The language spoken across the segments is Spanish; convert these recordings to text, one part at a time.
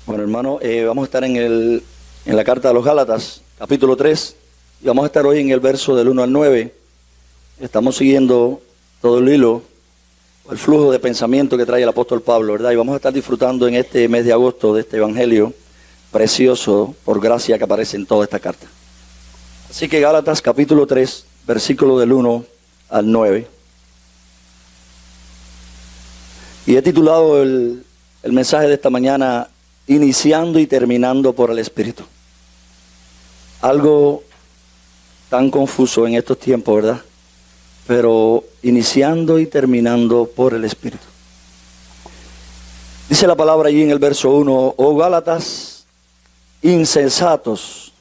Bueno, hermano, vamos a estar en la carta de los Gálatas, capítulo 3, y vamos a estar hoy en el verso del 1 al 9. Estamos siguiendo todo el hilo, el flujo de pensamiento que trae el apóstol Pablo, ¿verdad? Y vamos a estar disfrutando en este mes de agosto de este evangelio precioso, por gracia, que aparece en toda esta carta. Así que Gálatas, capítulo 3, versículo del 1 al 9. Y he titulado el mensaje de esta mañana, Iniciando y terminando por el Espíritu. Algo tan confuso en estos tiempos, ¿verdad? Pero iniciando y terminando por el Espíritu. Dice la palabra allí en el verso 1, oh Gálatas, insensatos,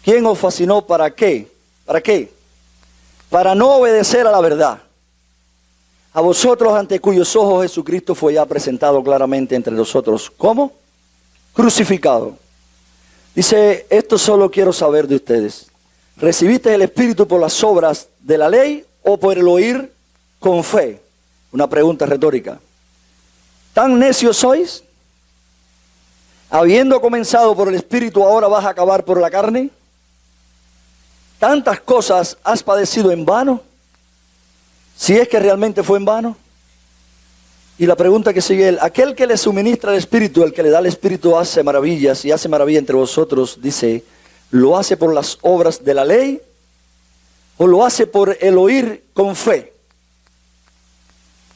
¿quién os fascinó para qué? ¿Para qué? Para no obedecer a la verdad. A vosotros ante cuyos ojos Jesucristo fue ya presentado claramente entre nosotros. ¿Cómo? Crucificado. Dice, esto solo quiero saber de ustedes. ¿Recibiste el Espíritu por las obras de la ley o por el oír con fe? Una pregunta retórica. ¿Tan necios sois? Habiendo comenzado por el Espíritu, ¿ahora vas a acabar por la carne? ¿Tantas cosas has padecido en vano? Si es que realmente fue en vano. Y la pregunta que sigue él, aquel que le suministra el Espíritu, el que le da el Espíritu hace maravillas y hace maravilla entre vosotros, dice, ¿lo hace por las obras de la ley o lo hace por el oír con fe?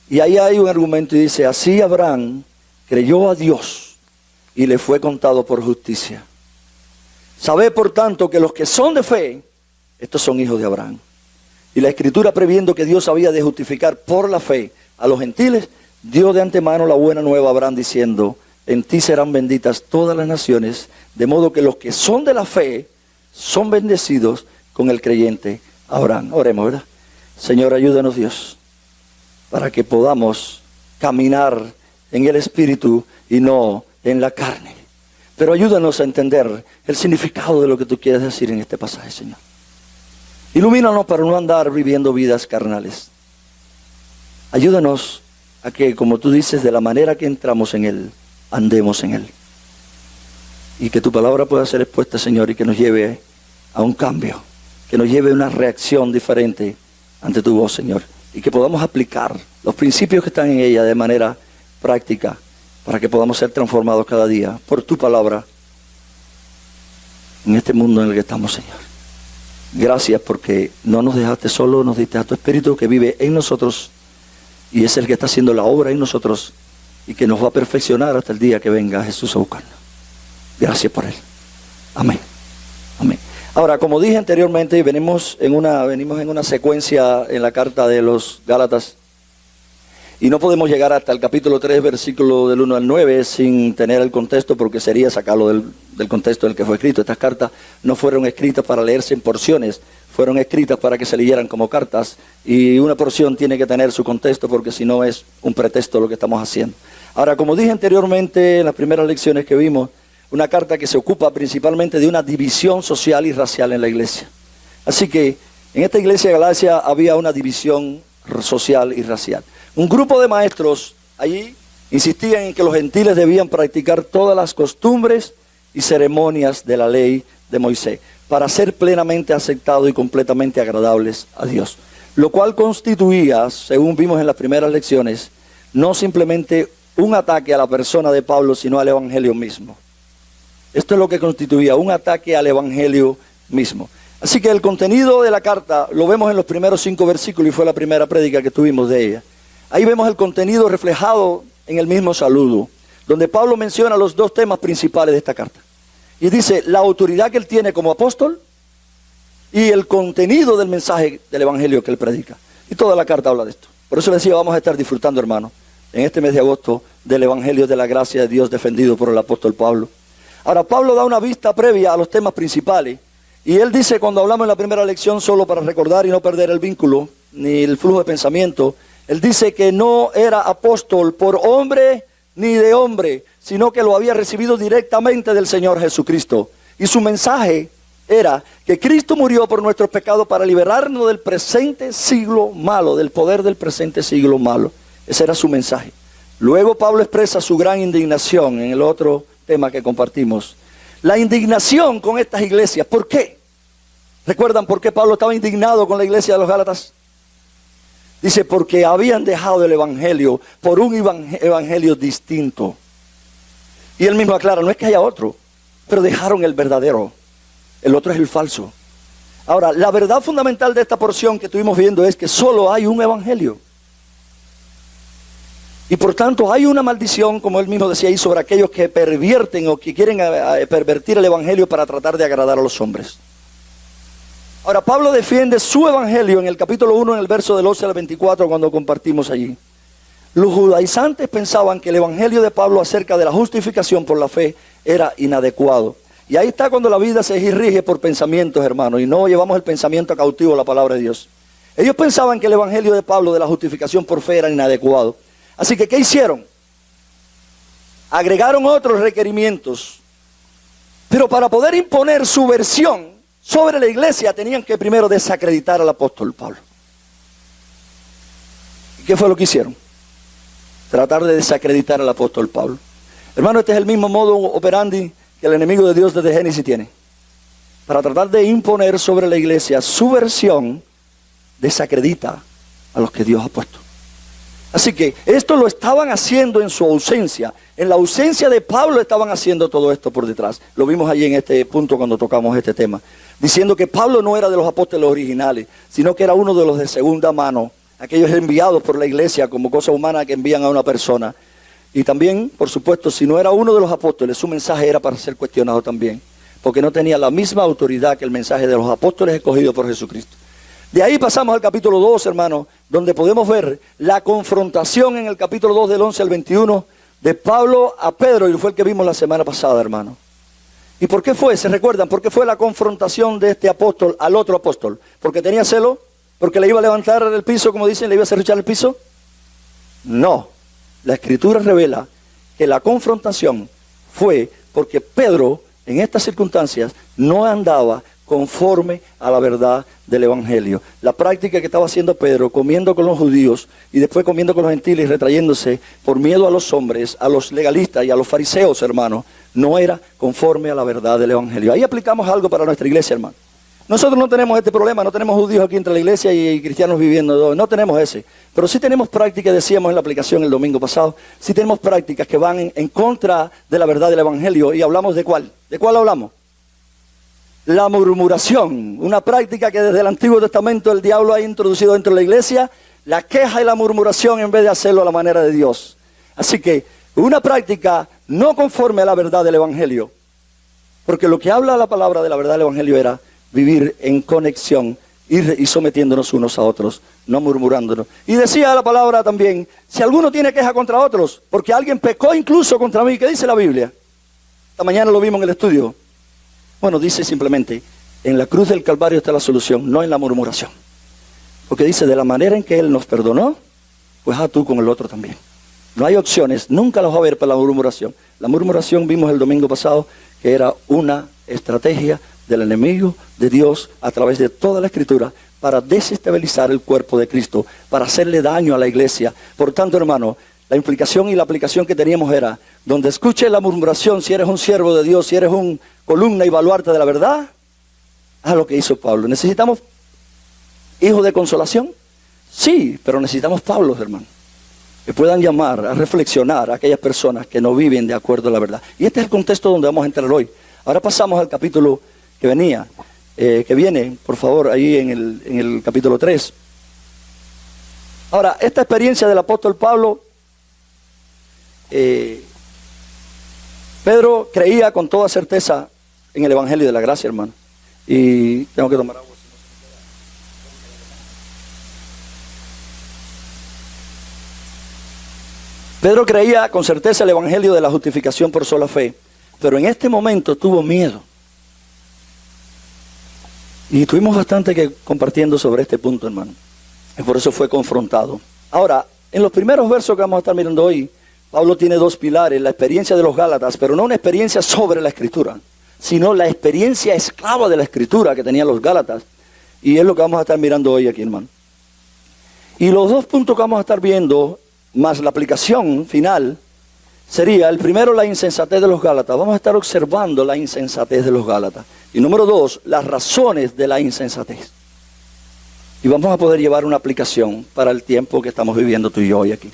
Y ahí hay un argumento y dice, así Abraham creyó a Dios y le fue contado por justicia. Sabed por tanto que los que son de fe, estos son hijos de Abraham. Y la Escritura, previendo que Dios había de justificar por la fe a los gentiles, dio de antemano la buena nueva a Abraham diciendo, en ti serán benditas todas las naciones, de modo que los que son de la fe son bendecidos con el creyente Abraham. Oremos, ¿verdad? Señor, ayúdanos Dios, para que podamos caminar en el Espíritu y no en la carne. Pero ayúdanos a entender el significado de lo que tú quieres decir en este pasaje, Señor. Ilumínanos para no andar viviendo vidas carnales. Ayúdanos a que, como tú dices, de la manera que entramos en Él, andemos en Él. Y que tu palabra pueda ser expuesta, Señor, y que nos lleve a un cambio, que nos lleve a una reacción diferente ante tu voz, Señor. Y que podamos aplicar los principios que están en ella de manera práctica, para que podamos ser transformados cada día por tu palabra en este mundo en el que estamos, Señor. Gracias porque no nos dejaste solos, nos diste a tu Espíritu que vive en nosotros y es el que está haciendo la obra en nosotros y que nos va a perfeccionar hasta el día que venga Jesús a buscarnos. Gracias por Él. Amén. Amén. Ahora, como dije anteriormente, venimos en una secuencia en la carta de los Gálatas y no podemos llegar hasta el capítulo 3, versículo del 1 al 9 sin tener el contexto, porque sería sacarlo del contexto en el que fue escrito. Estas cartas no fueron escritas para leerse en porciones, fueron escritas para que se leyeran como cartas, y una porción tiene que tener su contexto, porque si no es un pretexto lo que estamos haciendo. Ahora, como dije anteriormente en las primeras lecciones que vimos, una carta que se ocupa principalmente de una división social y racial en la iglesia. Así que en esta iglesia de Galacia había una división social y racial. Un grupo de maestros allí insistían en que los gentiles debían practicar todas las costumbres y ceremonias de la ley de Moisés para ser plenamente aceptados y completamente agradables a Dios. Lo cual constituía, según vimos en las primeras lecciones, no simplemente un ataque a la persona de Pablo, sino al evangelio mismo. Esto es lo que constituía un ataque al evangelio mismo. Así que el contenido de la carta lo vemos en los primeros 5 versículos y fue la primera prédica que tuvimos de ella. Ahí vemos el contenido reflejado en el mismo saludo, donde Pablo menciona los 2 temas principales de esta carta. Y dice la autoridad que él tiene como apóstol y el contenido del mensaje del evangelio que él predica. Y toda la carta habla de esto. Por eso les decía, vamos a estar disfrutando, hermano, en este mes de agosto del evangelio de la gracia de Dios defendido por el apóstol Pablo. Ahora, Pablo da una vista previa a los temas principales. Y él dice, cuando hablamos en la primera lección, solo para recordar y no perder el vínculo, ni el flujo de pensamiento, él dice que no era apóstol por hombre ni de hombre, sino que lo había recibido directamente del Señor Jesucristo. Y su mensaje era que Cristo murió por nuestros pecados para liberarnos del presente siglo malo, del poder del presente siglo malo. Ese era su mensaje. Luego Pablo expresa su gran indignación en el otro tema que compartimos. La indignación con estas iglesias. ¿Por qué? ¿Recuerdan por qué Pablo estaba indignado con la iglesia de los Gálatas? Dice, porque habían dejado el evangelio por un evangelio distinto. Y él mismo aclara, no es que haya otro, pero dejaron el verdadero. El otro es el falso. Ahora, la verdad fundamental de esta porción que estuvimos viendo es que solo hay un evangelio. Y por tanto hay una maldición, como él mismo decía ahí, sobre aquellos que pervierten o que quieren pervertir el evangelio para tratar de agradar a los hombres. Ahora, Pablo defiende su evangelio en el capítulo 1, en el verso del 11 al 24, cuando compartimos allí. Los judaizantes pensaban que el evangelio de Pablo acerca de la justificación por la fe era inadecuado. Y ahí está cuando la vida se rige por pensamientos, hermanos, y no llevamos el pensamiento cautivo a la palabra de Dios. Ellos pensaban que el evangelio de Pablo de la justificación por fe era inadecuado. Así que, ¿qué hicieron? Agregaron otros requerimientos. Pero para poder imponer su versión sobre la iglesia, tenían que primero desacreditar al apóstol Pablo. ¿Y qué fue lo que hicieron? Tratar de desacreditar al apóstol Pablo. Hermano, este es el mismo modo operandi que el enemigo de Dios desde Génesis tiene. Para tratar de imponer sobre la iglesia su versión, desacredita a los que Dios ha puesto. Así que esto lo estaban haciendo en su ausencia. En la ausencia de Pablo estaban haciendo todo esto por detrás. Lo vimos allí en este punto cuando tocamos este tema. Diciendo que Pablo no era de los apóstoles originales, sino que era uno de los de segunda mano. Aquellos enviados por la iglesia como cosa humana que envían a una persona. Y también, por supuesto, si no era uno de los apóstoles, su mensaje era para ser cuestionado también. Porque no tenía la misma autoridad que el mensaje de los apóstoles escogidos por Jesucristo. De ahí pasamos al capítulo 2, hermano, donde podemos ver la confrontación en el capítulo 2 del 11 al 21 de Pablo a Pedro, y fue el que vimos la semana pasada, hermano. ¿Y por qué fue? ¿Se recuerdan? ¿Por qué fue la confrontación de este apóstol al otro apóstol? ¿Porque tenía celo? ¿Porque le iba a levantar el piso, como dicen, le iba a hacer echar el piso? No. La Escritura revela que la confrontación fue porque Pedro, en estas circunstancias, no andaba conforme a la verdad del evangelio. La práctica que estaba haciendo Pedro, comiendo con los judíos y después comiendo con los gentiles y retrayéndose por miedo a los hombres, a los legalistas y a los fariseos, hermano, no era conforme a la verdad del evangelio. Ahí aplicamos algo para nuestra iglesia, hermano. Nosotros no tenemos este problema, no tenemos judíos aquí entre la iglesia y cristianos viviendo, no tenemos ese. Pero sí tenemos prácticas, decíamos en la aplicación el domingo pasado, sí tenemos prácticas que van en contra de la verdad del evangelio. Y hablamos de ¿cuál? ¿De cuál hablamos? La murmuración, una práctica que desde el Antiguo Testamento el diablo ha introducido dentro de la iglesia, la queja y la murmuración en vez de hacerlo a la manera de Dios. Así que una práctica no conforme a la verdad del evangelio, porque lo que habla la palabra de la verdad del evangelio era vivir en conexión y sometiéndonos unos a otros, no murmurándonos. Y decía la palabra también, si alguno tiene queja contra otros, porque alguien pecó incluso contra mí, ¿qué dice la Biblia? Esta mañana lo vimos en el estudio. Bueno, dice simplemente, en la cruz del Calvario está la solución, no en la murmuración. Porque dice, de la manera en que Él nos perdonó, pues tú con el otro también. No hay opciones, nunca los va a haber para la murmuración. La murmuración vimos el domingo pasado que era una estrategia del enemigo de Dios a través de toda la Escritura para desestabilizar el cuerpo de Cristo, para hacerle daño a la iglesia. Por tanto, hermano, la implicación y la aplicación que teníamos era, donde escuche la murmuración, si eres un siervo de Dios, si eres un columna y baluarte de la verdad, haz lo que hizo Pablo. ¿Necesitamos hijos de consolación? Sí, pero necesitamos Pablos, hermano, que puedan llamar a reflexionar a aquellas personas que no viven de acuerdo a la verdad. Y este es el contexto donde vamos a entrar hoy. Ahora pasamos al capítulo que viene, por favor, ahí en el capítulo 3. Ahora, esta experiencia del apóstol Pablo, Pedro creía con toda certeza en el evangelio de la gracia, hermano. Y tengo que tomar agua. Pedro creía con certeza el evangelio de la justificación por sola fe, pero en este momento tuvo miedo. Y estuvimos bastante compartiendo sobre este punto, hermano. Y por eso fue confrontado. Ahora, en los primeros versos que vamos a estar mirando hoy, Pablo tiene dos pilares, la experiencia de los Gálatas, pero no una experiencia sobre la Escritura, sino la experiencia esclava de la Escritura que tenían los Gálatas. Y es lo que vamos a estar mirando hoy aquí, hermano. Y los dos puntos que vamos a estar viendo más la aplicación final sería, el primero, la insensatez de los Gálatas. Vamos a estar observando la insensatez de los Gálatas. Y número 2, las razones de la insensatez. Y vamos a poder llevar una aplicación para el tiempo que estamos viviendo tú y yo hoy aquí.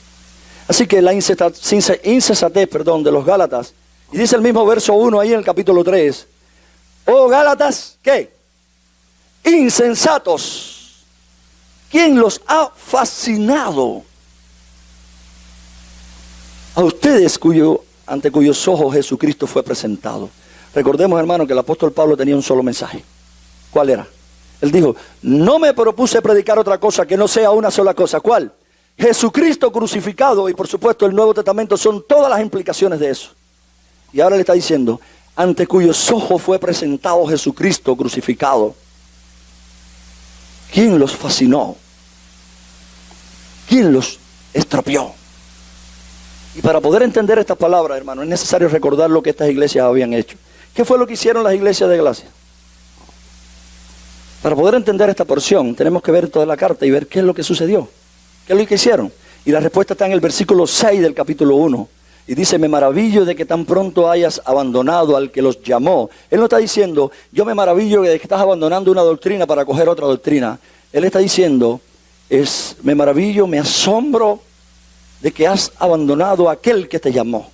Así que la insensatez, de los Gálatas, y dice el mismo verso 1 ahí en el capítulo 3, oh Gálatas, ¿qué? Insensatos. ¿Quién los ha fascinado? A ustedes ante cuyos ojos Jesucristo fue presentado. Recordemos, hermano, que el apóstol Pablo tenía un solo mensaje. ¿Cuál era? Él dijo, no me propuse predicar otra cosa que no sea una sola cosa. ¿Cuál? Jesucristo crucificado, y por supuesto el Nuevo Testamento son todas las implicaciones de eso. Y ahora le está diciendo, ante cuyos ojos fue presentado Jesucristo crucificado. ¿Quién los fascinó? ¿Quién los estropeó? Y para poder entender estas palabras, hermano, es necesario recordar lo que estas iglesias habían hecho. ¿Qué fue lo que hicieron las iglesias de Galacia? Para poder entender esta porción, tenemos que ver toda la carta y ver qué es lo que sucedió. ¿Qué es lo que hicieron? Y la respuesta está en el versículo 6 del capítulo 1. Y dice, me maravillo de que tan pronto hayas abandonado al que los llamó. Él no está diciendo, yo me maravillo de que estás abandonando una doctrina para coger otra doctrina. Él está diciendo, me maravillo, me asombro de que has abandonado a aquel que te llamó.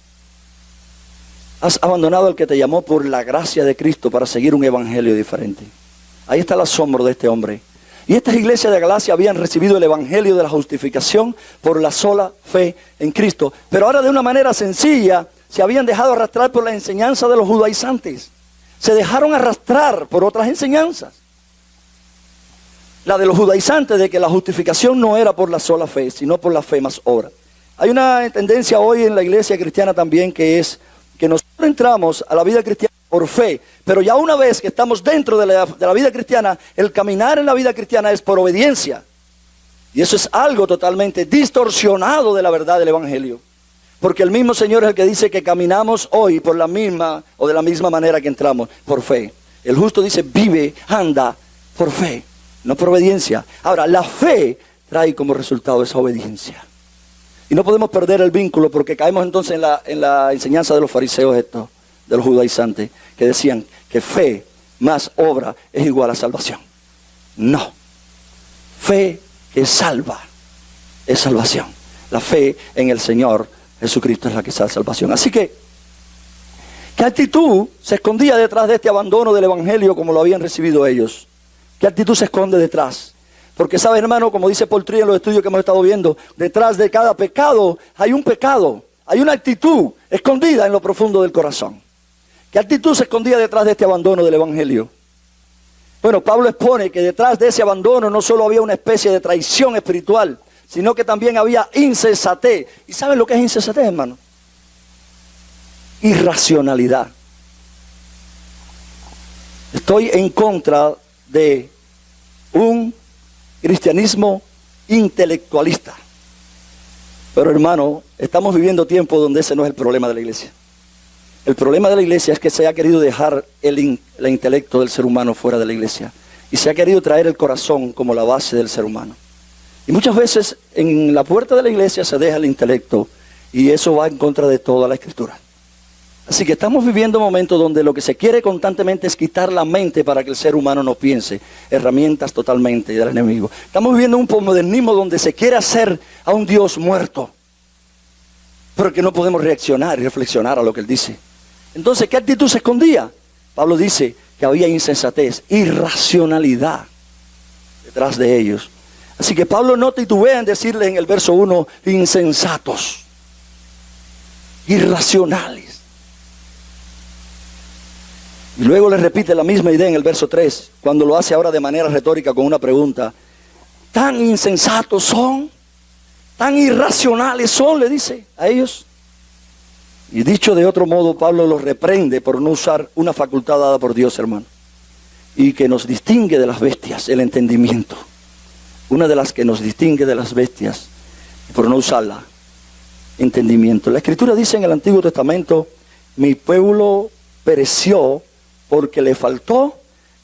Has abandonado al que te llamó por la gracia de Cristo para seguir un evangelio diferente. Ahí está el asombro de este hombre. Y estas iglesias de Galacia habían recibido el evangelio de la justificación por la sola fe en Cristo. Pero ahora de una manera sencilla se habían dejado arrastrar por la enseñanza de los judaizantes. Se dejaron arrastrar por otras enseñanzas. La de los judaizantes de que la justificación no era por la sola fe, sino por la fe más obra. Hay una tendencia hoy en la iglesia cristiana también que es que nosotros entramos a la vida cristiana por fe, pero ya una vez que estamos dentro de la vida cristiana, el caminar en la vida cristiana es por obediencia. Y eso es algo totalmente distorsionado de la verdad del evangelio. Porque el mismo Señor es el que dice que caminamos hoy por la misma o de la misma manera que entramos, por fe. El justo dice, vive, anda por fe, no por obediencia. Ahora, la fe trae como resultado esa obediencia. Y no podemos perder el vínculo porque caemos entonces en la enseñanza de los fariseos estos, de los judaizantes, que decían que fe más obra es igual a salvación. No. Fe que salva es salvación. La fe en el Señor Jesucristo es la que da salvación. Así que, ¿qué actitud se escondía detrás de este abandono del evangelio como lo habían recibido ellos? ¿Qué actitud se esconde detrás? Porque sabes, hermano, como dice Paul Trier en los estudios que hemos estado viendo, detrás de cada pecado hay un pecado, hay una actitud escondida en lo profundo del corazón. ¿Qué actitud se escondía detrás de este abandono del evangelio? Bueno, Pablo expone que detrás de ese abandono no solo había una especie de traición espiritual, sino que también había insensatez. ¿Y saben lo que es insensatez, hermano? Irracionalidad. Estoy en contra de un cristianismo intelectualista. Pero hermano, estamos viviendo tiempos donde ese no es el problema de la iglesia. El problema de la iglesia es que se ha querido dejar el intelecto del ser humano fuera de la iglesia. Y se ha querido traer el corazón como la base del ser humano. Y muchas veces en la puerta de la iglesia se deja el intelecto y eso va en contra de toda la escritura. Así que estamos viviendo momentos donde lo que se quiere constantemente es quitar la mente para que el ser humano no piense. Herramientas totalmente del enemigo. Estamos viviendo un posmodernismo donde se quiere hacer a un Dios muerto. Pero que no podemos reaccionar y reflexionar a lo que Él dice. Entonces, ¿qué actitud se escondía? Pablo dice que había insensatez, irracionalidad detrás de ellos. Así que Pablo no titubea en decirles en el verso 1, insensatos, irracionales. Y luego le repite la misma idea en el verso 3, cuando lo hace ahora de manera retórica con una pregunta. ¿Tan insensatos son? ¿Tan irracionales son? Le dice a ellos. Y dicho de otro modo, Pablo los reprende por no usar una facultad dada por Dios, hermano. Y que nos distingue de las bestias, el entendimiento. Una de las que nos distingue de las bestias, por no usarla, entendimiento. La Escritura dice en el Antiguo Testamento, mi pueblo pereció porque le faltó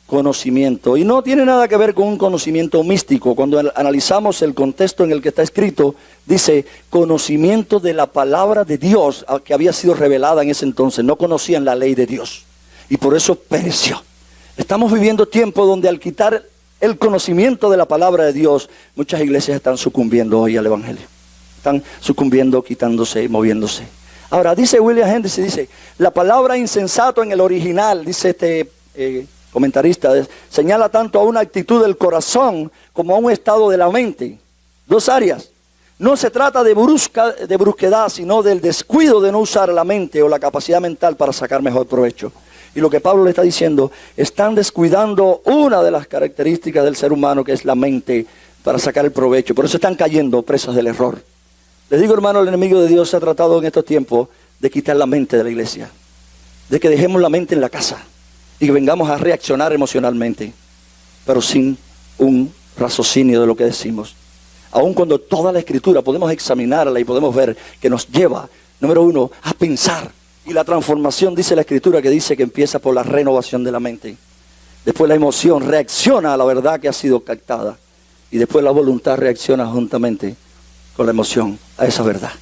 conocimiento. Y no tiene nada que ver con un conocimiento místico. Cuando analizamos el contexto en el que está escrito, dice conocimiento de la palabra de Dios que había sido revelada en ese entonces. No conocían la ley de Dios y por eso pereció. Estamos viviendo tiempos donde al quitar el conocimiento de la palabra de Dios, muchas iglesias están sucumbiendo hoy al evangelio. Están sucumbiendo, quitándose, moviéndose. Ahora, dice William Hendricks, dice, la palabra insensato en el original, dice este comentarista, señala tanto a una actitud del corazón como a un estado de la mente. Dos áreas. No se trata de brusquedad, sino del descuido de no usar la mente o la capacidad mental para sacar mejor provecho. Y lo que Pablo le está diciendo, están descuidando una de las características del ser humano, que es la mente, para sacar el provecho. Por eso están cayendo presas del error. Les digo, hermano, el enemigo de Dios se ha tratado en estos tiempos de quitar la mente de la iglesia. De que dejemos la mente en la casa y que vengamos a reaccionar emocionalmente, pero sin un raciocinio de lo que decimos. Aun cuando toda la escritura podemos examinarla y podemos ver que nos lleva, número uno, a pensar. Y la transformación, dice la escritura, que dice que empieza por la renovación de la mente. Después la emoción reacciona a la verdad que ha sido captada. Y después la voluntad reacciona juntamente con la emoción a esa verdad.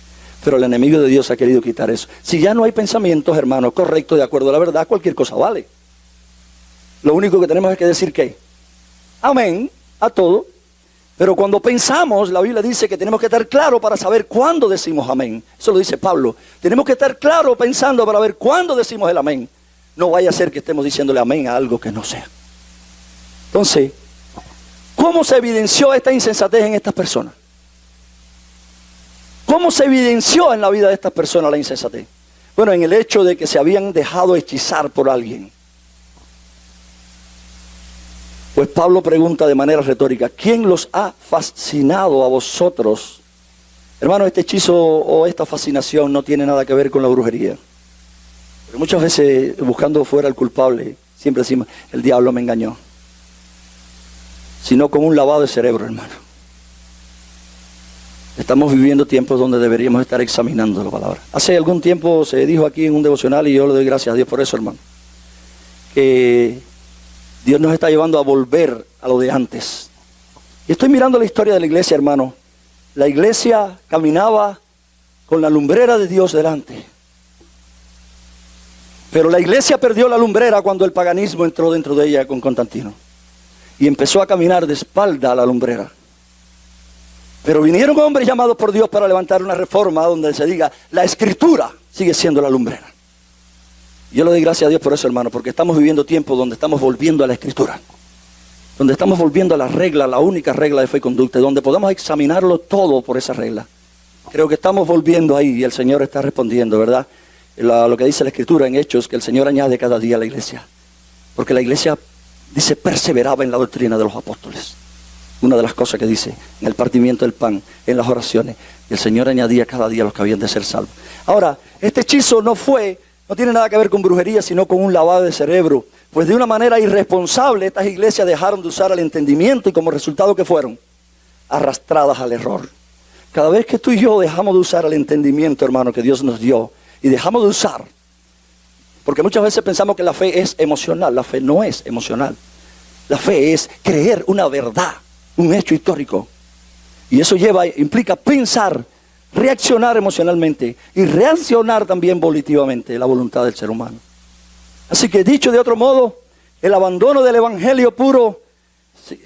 Pero el enemigo de Dios ha querido quitar eso. Si ya no hay pensamientos, hermanos, correctos, de acuerdo a la verdad, cualquier cosa vale. Lo único que tenemos es que decir que amén a todo. Pero cuando pensamos, la Biblia dice que tenemos que estar claros para saber cuándo decimos amén. Eso lo dice Pablo. Tenemos que estar claros pensando para ver cuándo decimos el amén. No vaya a ser que estemos diciéndole amén a algo que no sea. Entonces, ¿cómo se evidenció esta insensatez en estas personas? ¿Cómo se evidenció en la vida de estas personas la insensatez? Bueno, en el hecho de que se habían dejado hechizar por alguien. Pues Pablo pregunta de manera retórica, ¿quién los ha fascinado a vosotros? Hermano, este hechizo o esta fascinación no tiene nada que ver con la brujería. Porque muchas veces, buscando fuera al culpable, siempre decimos, el diablo me engañó. Sino con un lavado de cerebro, hermano. Estamos viviendo tiempos donde deberíamos estar examinando la palabra. Hace algún tiempo se dijo aquí en un devocional, y yo le doy gracias a Dios por eso, hermano, que Dios nos está llevando a volver a lo de antes. Y estoy mirando la historia de la iglesia, hermano. La iglesia caminaba con la lumbrera de Dios delante. Pero la iglesia perdió la lumbrera cuando el paganismo entró dentro de ella con Constantino. Y empezó a caminar de espalda a la lumbrera. Pero vinieron hombres llamados por Dios para levantar una reforma donde se diga, la escritura sigue siendo la lumbrera. Yo le doy gracias a Dios por eso, hermano, porque estamos viviendo tiempos donde estamos volviendo a la escritura. Donde estamos volviendo a la regla, la única regla de fe y conducta, donde podemos examinarlo todo por esa regla. Creo que estamos volviendo ahí y el Señor está respondiendo, ¿verdad? Lo que dice la escritura en Hechos, que el Señor añade cada día a la iglesia. Porque la iglesia, dice, perseveraba en la doctrina de los apóstoles. Una de las cosas que dice, en el partimiento del pan, en las oraciones. Y el Señor añadía cada día a los que habían de ser salvos. Ahora, este hechizo no tiene nada que ver con brujería, sino con un lavado de cerebro. Pues de una manera irresponsable, estas iglesias dejaron de usar el entendimiento y como resultado, ¿qué fueron? Arrastradas al error. Cada vez que tú y yo dejamos de usar el entendimiento, hermano, que Dios nos dio, y dejamos de usar, porque muchas veces pensamos que la fe es emocional. La fe no es emocional. La fe es creer una verdad, un hecho histórico. Y eso implica pensar, reaccionar emocionalmente y reaccionar también volitivamente, la voluntad del ser humano. Así que dicho de otro modo, el abandono del evangelio puro, sí,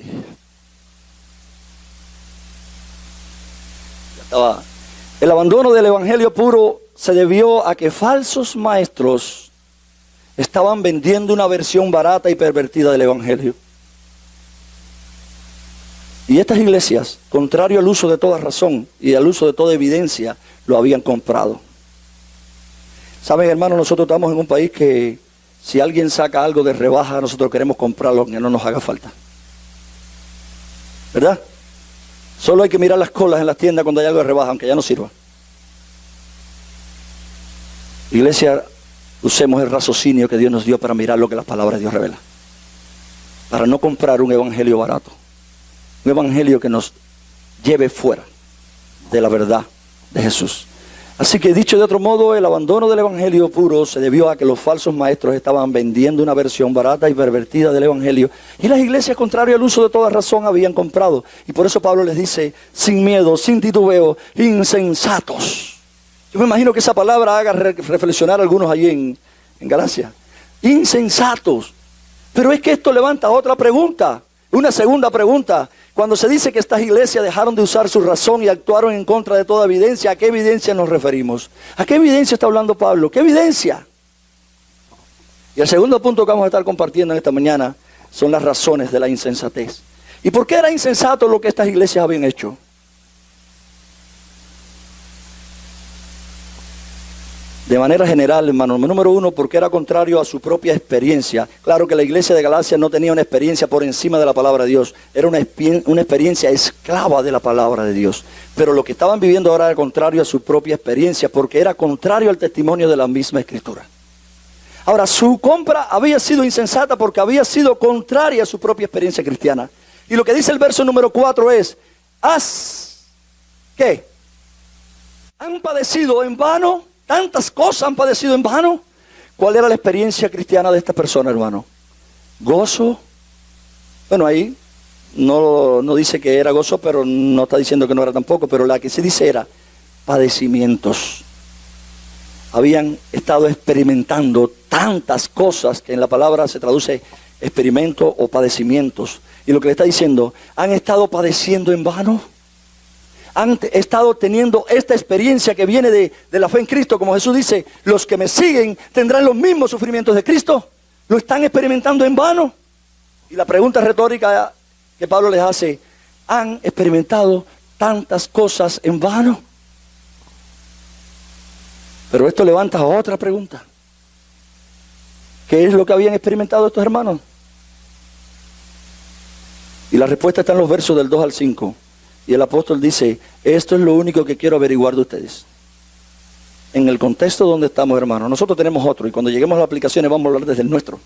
el abandono del evangelio puro se debió a que falsos maestros estaban vendiendo una versión barata y pervertida del evangelio. Y estas iglesias, contrario al uso de toda razón y al uso de toda evidencia, lo habían comprado. Saben, hermanos, nosotros estamos en un país que si alguien saca algo de rebaja, nosotros queremos comprarlo aunque no nos haga falta. ¿Verdad? Solo hay que mirar las colas en las tiendas cuando hay algo de rebaja, aunque ya no sirva. Iglesia, usemos el raciocinio que Dios nos dio para mirar lo que la palabra de Dios revela. Para no comprar un evangelio barato. Un evangelio que nos lleve fuera de la verdad de Jesús. Así que dicho de otro modo, el abandono del evangelio puro se debió a que los falsos maestros estaban vendiendo una versión barata y pervertida del evangelio, y las iglesias, contrario al uso de toda razón, habían comprado. Y por eso Pablo les dice, sin miedo, sin titubeo, insensatos. Yo me imagino que esa palabra haga reflexionar a algunos allí en Galacia. Insensatos. Pero es que esto levanta otra pregunta, una segunda pregunta. Cuando se dice que estas iglesias dejaron de usar su razón y actuaron en contra de toda evidencia, ¿a qué evidencia nos referimos? ¿A qué evidencia está hablando Pablo? ¿Qué evidencia? Y el segundo punto que vamos a estar compartiendo en esta mañana son las razones de la insensatez. ¿Y por qué era insensato lo que estas iglesias habían hecho? De manera general, hermano, número uno, porque era contrario a su propia experiencia. Claro que la iglesia de Galacia no tenía una experiencia por encima de la palabra de Dios. Era una experiencia esclava de la palabra de Dios. Pero lo que estaban viviendo ahora era contrario a su propia experiencia, porque era contrario al testimonio de la misma Escritura. Ahora, su compra había sido insensata porque había sido contraria a su propia experiencia cristiana. Y lo que dice el verso número 4 es, ¿qué? ¿Han padecido en vano? ¿Tantas cosas han padecido en vano? ¿Cuál era la experiencia cristiana de esta persona, hermano? Gozo. Bueno, ahí no dice que era gozo, pero no está diciendo que no era tampoco. Pero la que se dice era padecimientos. Habían estado experimentando tantas cosas que en la palabra se traduce experimento o padecimientos. Y lo que le está diciendo, ¿han estado padeciendo en vano? Han estado teniendo esta experiencia que viene de la fe en Cristo, como Jesús dice, los que me siguen tendrán los mismos sufrimientos de Cristo. ¿Lo están experimentando en vano? Y la pregunta retórica que Pablo les hace, ¿han experimentado tantas cosas en vano? Pero esto levanta otra pregunta. ¿Qué es lo que habían experimentado estos hermanos? Y la respuesta está en los versos del 2 al 5. Y el apóstol dice, esto es lo único que quiero averiguar de ustedes. En el contexto donde estamos, hermanos, nosotros tenemos otro, y cuando lleguemos a las aplicaciones vamos a hablar desde el nuestro.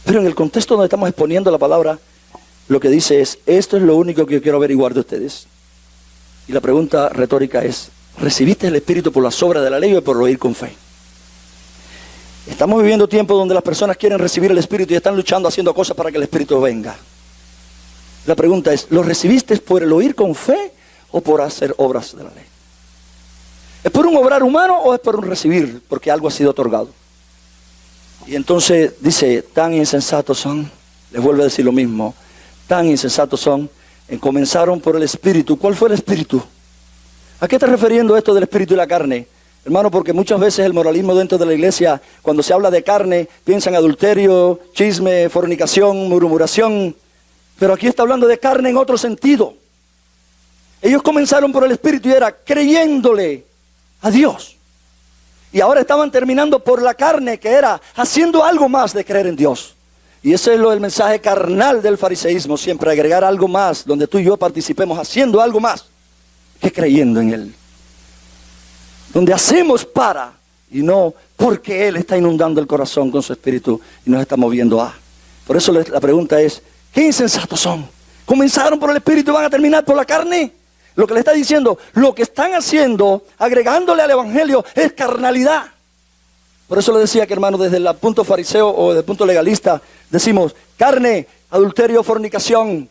Pero en el contexto donde estamos exponiendo la palabra, lo que dice es, esto es lo único que yo quiero averiguar de ustedes. Y la pregunta retórica es, ¿recibiste el Espíritu por las obras de la ley o por oír con fe? Estamos viviendo tiempos donde las personas quieren recibir el Espíritu y están luchando haciendo cosas para que el Espíritu venga. La pregunta es, ¿lo recibiste por el oír con fe o por hacer obras de la ley? ¿Es por un obrar humano o es por un recibir? Porque algo ha sido otorgado. Y entonces dice, tan insensatos son, les vuelvo a decir lo mismo, tan insensatos son, comenzaron por el Espíritu. ¿Cuál fue el Espíritu? ¿A qué está refiriendo esto del Espíritu y la carne? Hermano, porque muchas veces el moralismo dentro de la iglesia, cuando se habla de carne, piensa en adulterio, chisme, fornicación, murmuración. Pero aquí está hablando de carne en otro sentido. Ellos comenzaron por el Espíritu y era creyéndole a Dios. Y ahora estaban terminando por la carne, que era haciendo algo más de creer en Dios. Y ese es el mensaje carnal del fariseísmo, siempre agregar algo más, donde tú y yo participemos haciendo algo más que creyendo en Él. Donde hacemos para y no porque Él está inundando el corazón con su Espíritu y nos está moviendo a. Por eso la pregunta es, ¿qué insensatos son? ¿Comenzaron por el Espíritu y van a terminar por la carne? Lo que le está diciendo, lo que están haciendo, agregándole al Evangelio, es carnalidad. Por eso le decía que, hermano, desde el punto fariseo o desde el punto legalista, decimos carne, adulterio, fornicación.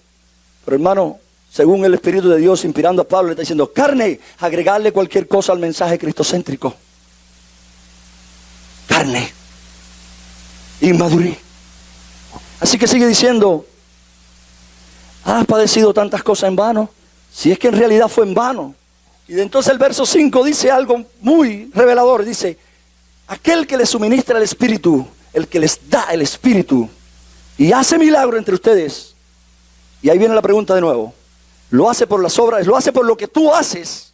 Pero, hermano, según el Espíritu de Dios, inspirando a Pablo, le está diciendo carne, agregarle cualquier cosa al mensaje cristocéntrico. Carne, inmadurez. Así que sigue diciendo, ¿has padecido tantas cosas en vano? Si es que en realidad fue en vano. Y entonces el verso 5 dice algo muy revelador. Dice, aquel que les suministra el Espíritu, el que les da el Espíritu, y hace milagro entre ustedes. Y ahí viene la pregunta de nuevo. ¿Lo hace por las obras? ¿Lo hace por lo que tú haces?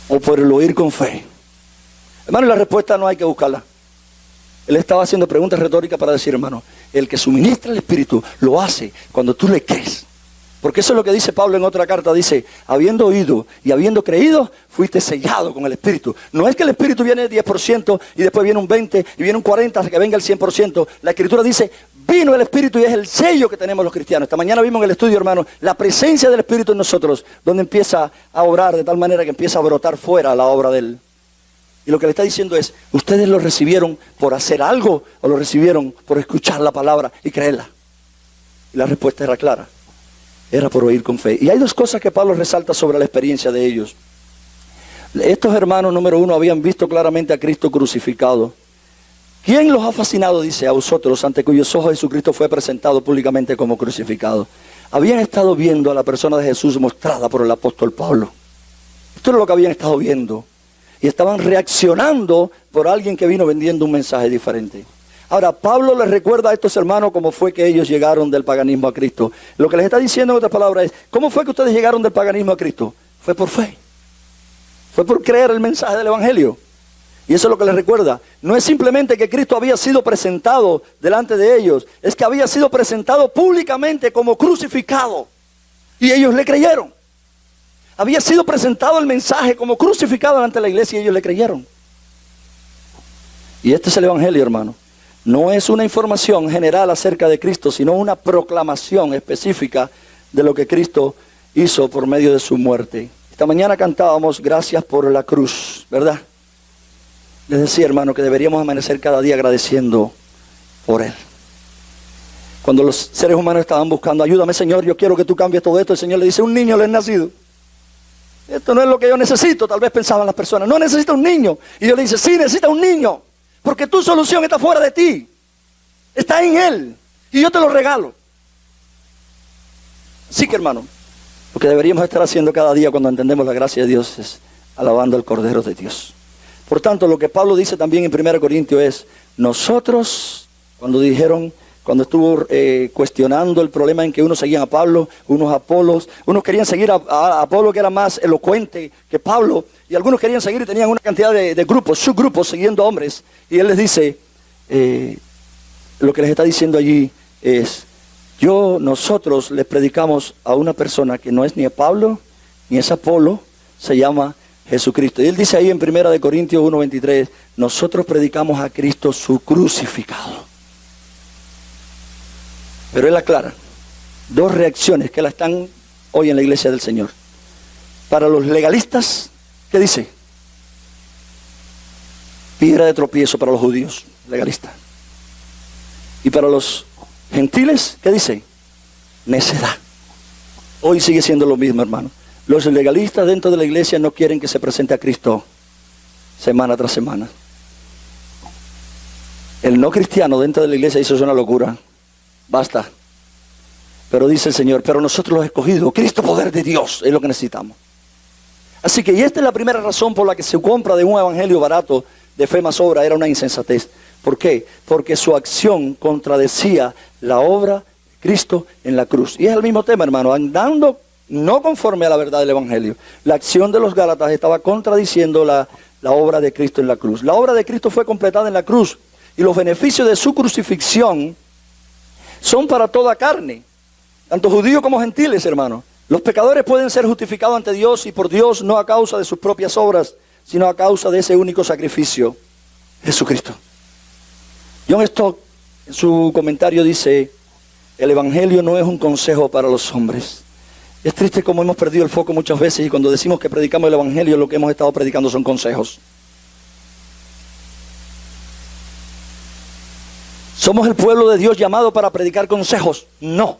¿O por el oír con fe? Hermano, la respuesta no hay que buscarla. Él estaba haciendo preguntas retóricas para decir, hermano, el que suministra el Espíritu lo hace cuando tú le crees. Porque eso es lo que dice Pablo en otra carta. Dice, habiendo oído y habiendo creído, fuiste sellado con el Espíritu. No es que el Espíritu viene 10% y después viene un 20% y viene un 40% hasta que venga el 100%. La Escritura dice, vino el Espíritu y es el sello que tenemos los cristianos. Esta mañana vimos en el estudio, hermano, la presencia del Espíritu en nosotros, donde empieza a obrar de tal manera que empieza a brotar fuera la obra de Él. Y lo que le está diciendo es, ¿ustedes lo recibieron por hacer algo o lo recibieron por escuchar la palabra y creerla? Y la respuesta era clara, era por oír con fe. Y hay dos cosas que Pablo resalta sobre la experiencia de ellos. Estos hermanos, número uno, habían visto claramente a Cristo crucificado. ¿Quién los ha fascinado, dice, a vosotros, ante cuyos ojos Jesucristo fue presentado públicamente como crucificado? Habían estado viendo a la persona de Jesús mostrada por el apóstol Pablo. Esto es lo que habían estado viendo. Y estaban reaccionando por alguien que vino vendiendo un mensaje diferente. Ahora, Pablo les recuerda a estos hermanos cómo fue que ellos llegaron del paganismo a Cristo. Lo que les está diciendo en otras palabras es, ¿cómo fue que ustedes llegaron del paganismo a Cristo? Fue por fe. Fue por creer el mensaje del Evangelio. Y eso es lo que les recuerda. No es simplemente que Cristo había sido presentado delante de ellos, es que había sido presentado públicamente como crucificado. Y ellos le creyeron. Había sido presentado el mensaje como crucificado delante de la iglesia y ellos le creyeron. Y este es el Evangelio, hermano. No es una información general acerca de Cristo, sino una proclamación específica de lo que Cristo hizo por medio de su muerte. Esta mañana cantábamos gracias por la cruz, ¿verdad? Les decía, hermano, que deberíamos amanecer cada día agradeciendo por Él. Cuando los seres humanos estaban buscando, ayúdame Señor, yo quiero que tú cambies todo esto, el Señor le dice, un niño le es nacido. Esto no es lo que yo necesito, tal vez pensaban las personas, no necesita un niño. Y Dios le dice, sí, necesita un niño, porque tu solución está fuera de ti, está en Él, y yo te lo regalo. Así que, hermano, lo que deberíamos estar haciendo cada día cuando entendemos la gracia de Dios es alabando al Cordero de Dios. Por tanto, lo que Pablo dice también en 1 Corintios es, nosotros, cuando estuvo cuestionando el problema en que unos seguían a Pablo, unos a Apolos, unos querían seguir a Apolo que era más elocuente que Pablo, y algunos querían seguir y tenían una cantidad de grupos, subgrupos, siguiendo hombres, y él les dice, lo que les está diciendo allí es, nosotros les predicamos a una persona que no es ni a Pablo, ni es Apolo, se llama Jesucristo. Y él dice ahí en 1 Corintios 1:23, nosotros predicamos a Cristo su crucificado. Pero él aclara dos reacciones que la están hoy en la iglesia del Señor. Para los legalistas, ¿qué dice? Piedra de tropiezo para los judíos, legalistas. Y para los gentiles, ¿qué dice? Necedad. Hoy sigue siendo lo mismo, hermano. Los legalistas dentro de la iglesia no quieren que se presente a Cristo semana tras semana. El no cristiano dentro de la iglesia dice, es una locura. Basta. Pero dice el Señor, pero nosotros los escogidos, Cristo poder de Dios, es lo que necesitamos. Así que, y esta es la primera razón por la que se compra de un evangelio barato de fe más obra, era una insensatez. ¿Por qué? Porque su acción contradecía la obra de Cristo en la cruz. Y es el mismo tema, hermano, andando no conforme a la verdad del evangelio. La acción de los Gálatas estaba contradiciendo la obra de Cristo en la cruz. La obra de Cristo fue completada en la cruz y los beneficios de su crucifixión son para toda carne, tanto judíos como gentiles, hermano. Los pecadores pueden ser justificados ante Dios y por Dios no a causa de sus propias obras, sino a causa de ese único sacrificio, Jesucristo. John Stott, en su comentario, dice, el evangelio no es un consejo para los hombres. Es triste como hemos perdido el foco muchas veces y cuando decimos que predicamos el evangelio, lo que hemos estado predicando son consejos. ¿Somos el pueblo de Dios llamado para predicar consejos? No.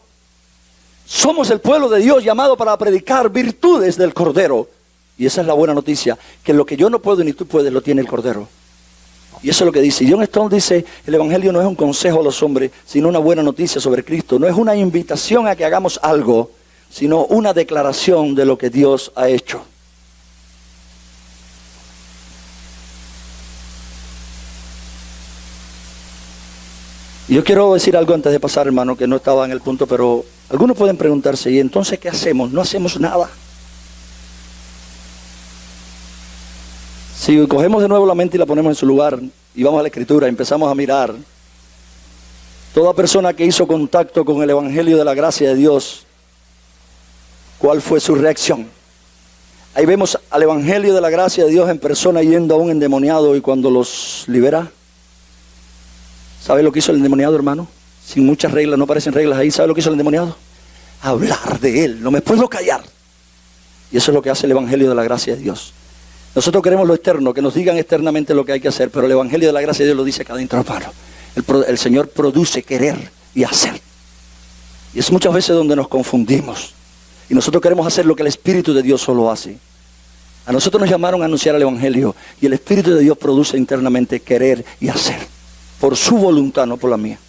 Somos el pueblo de Dios llamado para predicar virtudes del Cordero. Y esa es la buena noticia, que lo que yo no puedo ni tú puedes, lo tiene el Cordero. Y eso es lo que dice. John Stott dice, el evangelio no es un consejo a los hombres, sino una buena noticia sobre Cristo. No es una invitación a que hagamos algo, sino una declaración de lo que Dios ha hecho. Y yo quiero decir algo antes de pasar, hermano, que no estaba en el punto, pero algunos pueden preguntarse, ¿y entonces qué hacemos? No hacemos nada. Si cogemos de nuevo la mente y la ponemos en su lugar, y vamos a la Escritura, empezamos a mirar, toda persona que hizo contacto con el Evangelio de la gracia de Dios, ¿cuál fue su reacción? Ahí vemos al Evangelio de la gracia de Dios en persona yendo a un endemoniado y cuando los libera, ¿sabe lo que hizo el endemoniado, hermano? sin muchas reglas, no aparecen reglas ahí. ¿Sabe lo que hizo el endemoniado? Hablar de Él, no me puedo callar. Y eso es lo que hace el Evangelio de la gracia de Dios. Nosotros queremos lo externo, que nos digan externamente lo que hay que hacer, pero el Evangelio de la gracia de Dios lo dice acá adentro, hermano. El Señor produce querer y hacer. Y es muchas veces donde nos confundimos. Y nosotros queremos hacer lo que el Espíritu de Dios solo hace. A nosotros nos llamaron a anunciar el Evangelio, y el Espíritu de Dios produce internamente querer y hacer. Por su voluntad, no por la mía.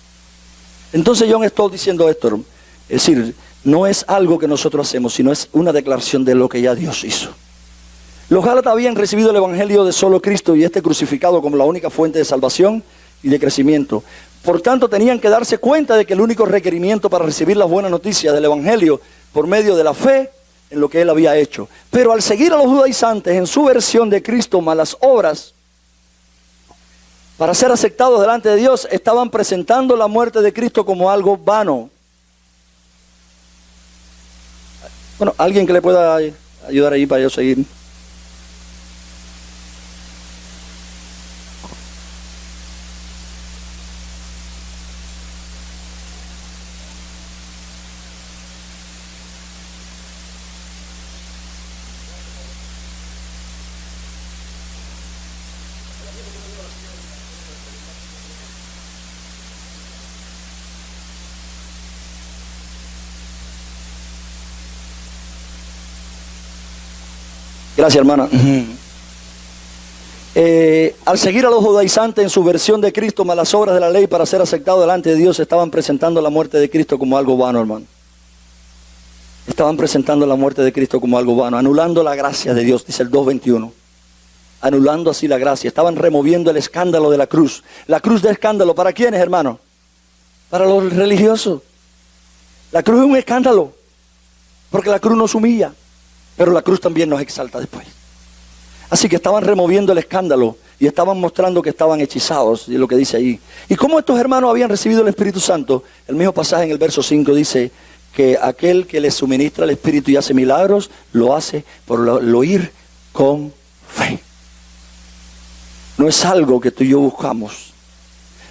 Entonces John estoy diciendo esto, hermano. Es decir, no es algo que nosotros hacemos, sino es una declaración de lo que ya Dios hizo. Los Gálatas habían recibido el Evangelio de solo Cristo y este crucificado como la única fuente de salvación y de crecimiento. Por tanto, tenían que darse cuenta de que el único requerimiento para recibir las buenas noticias del Evangelio por medio de la fe en lo que Él había hecho. Pero al seguir a los judaizantes en su versión de Cristo más las obras, para ser aceptados delante de Dios, estaban presentando la muerte de Cristo como algo vano. Bueno, alguien que le pueda ayudar ahí para yo seguir. Gracias, hermana. Al seguir a los judaizantes en su versión de Cristo más las obras de la ley para ser aceptado delante de Dios, estaban presentando la muerte de Cristo como algo vano, hermano. Estaban presentando la muerte de Cristo como algo vano, anulando la gracia de Dios, dice el 2:21. Anulando así la gracia. Estaban removiendo el escándalo de la cruz. La cruz de escándalo, ¿para quiénes, hermano? Para los religiosos. La cruz es un escándalo, porque la cruz nos humilla. Pero la cruz también nos exalta después. Así que estaban removiendo el escándalo y estaban mostrando que estaban hechizados, y es lo que dice ahí. ¿Y cómo estos hermanos habían recibido el Espíritu Santo? El mismo pasaje en el verso 5 dice que aquel que les suministra el Espíritu y hace milagros, lo hace por el oír con fe. No es algo que tú y yo buscamos.